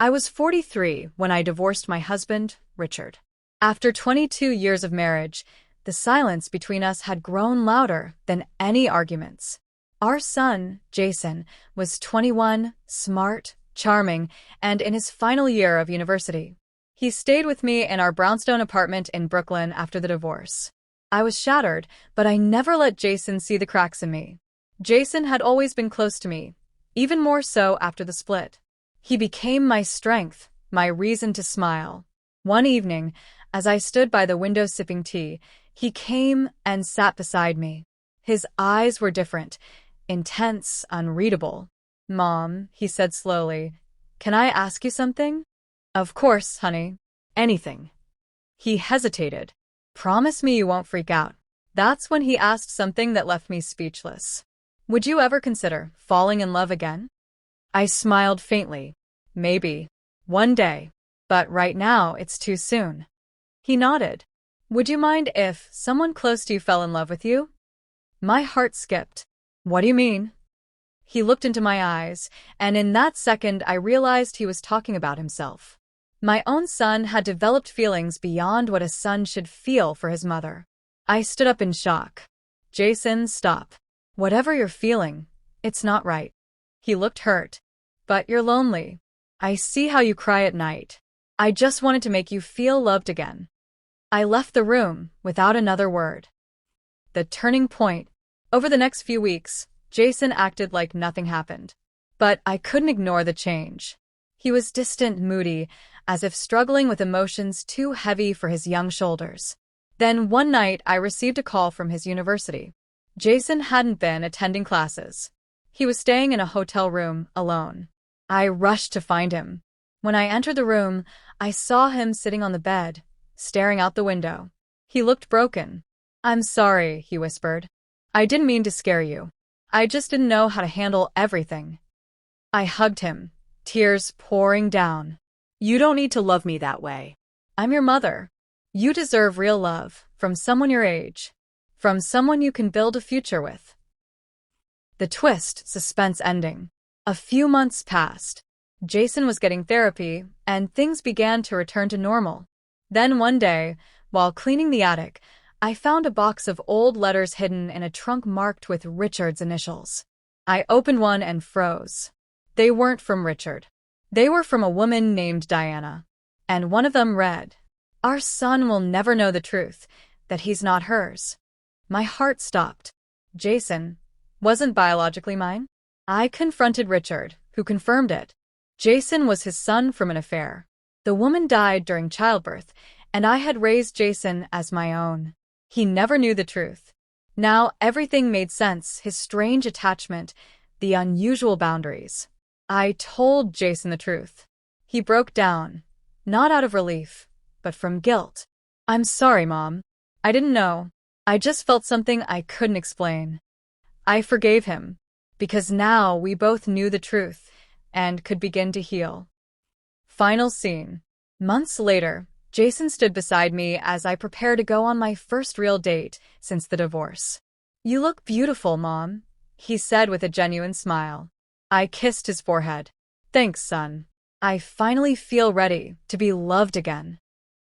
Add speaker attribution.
Speaker 1: I was 43 when I divorced my husband, Richard. After 22 years of marriage, the silence between us had grown louder than any arguments. Our son, Jason, was 21, smart, charming, and in his final year of university. He stayed with me in our brownstone apartment in Brooklyn after the divorce. I was shattered, but I never let Jason see the cracks in me. Jason had always been close to me, even more so after the split. He became my strength, my reason to smile. One evening, as I stood by the window sipping tea, he came and sat beside me. His eyes were different, intense, unreadable. "Mom," he said slowly, "can I ask you something?" "Of course, honey. Anything." He hesitated. "Promise me you won't freak out." That's when he asked something that left me speechless. "Would you ever consider falling in love again?" I smiled faintly. "Maybe. One day. But right now it's too soon." He nodded. "Would you mind if someone close to you fell in love with you?" My heart skipped. "What do you mean?" He looked into my eyes, and in that second I realized he was talking about himself. My own son had developed feelings beyond what a son should feel for his mother. I stood up in shock. "Jason, stop. Whatever you're feeling, it's not right." He looked hurt. "But you're lonely. I see how you cry at night. I just wanted to make you feel loved again." I left the room without another word. The turning point. Over the next few weeks, Jason acted like nothing happened. But I couldn't ignore the change. He was distant, moody, as if struggling with emotions too heavy for his young shoulders. Then one night I received a call from his university. Jason hadn't been attending classes. He was staying in a hotel room, alone. I rushed to find him. When I entered the room, I saw him sitting on the bed, staring out the window. He looked broken. "I'm sorry," he whispered. "I didn't mean to scare you. I just didn't know how to handle everything." I hugged him, tears pouring down. "You don't need to love me that way. I'm your mother. You deserve real love, from someone your age, from someone you can build a future with." The twist, suspense ending. A few months passed. Jason was getting therapy, and things began to return to normal. Then one day, while cleaning the attic, I found a box of old letters hidden in a trunk marked with Richard's initials. I opened one and froze. They weren't from Richard. They were from a woman named Diana. And one of them read, "Our son will never know the truth, that he's not hers." My heart stopped. Jason wasn't biologically mine. I confronted Richard, who confirmed it. Jason was his son from an affair. The woman died during childbirth, and I had raised Jason as my own. He never knew the truth. Now everything made sense, his strange attachment, the unusual boundaries. I told Jason the truth. He broke down, not out of relief, but from guilt. "I'm sorry, Mom. I didn't know. I just felt something I couldn't explain." I forgave him, because now we both knew the truth and could begin to heal. Final scene. Months later, Jason stood beside me as I prepared to go on my first real date since the divorce. "You look beautiful, Mom," he said with a genuine smile. I kissed his forehead. "Thanks, son. I finally feel ready to be loved again."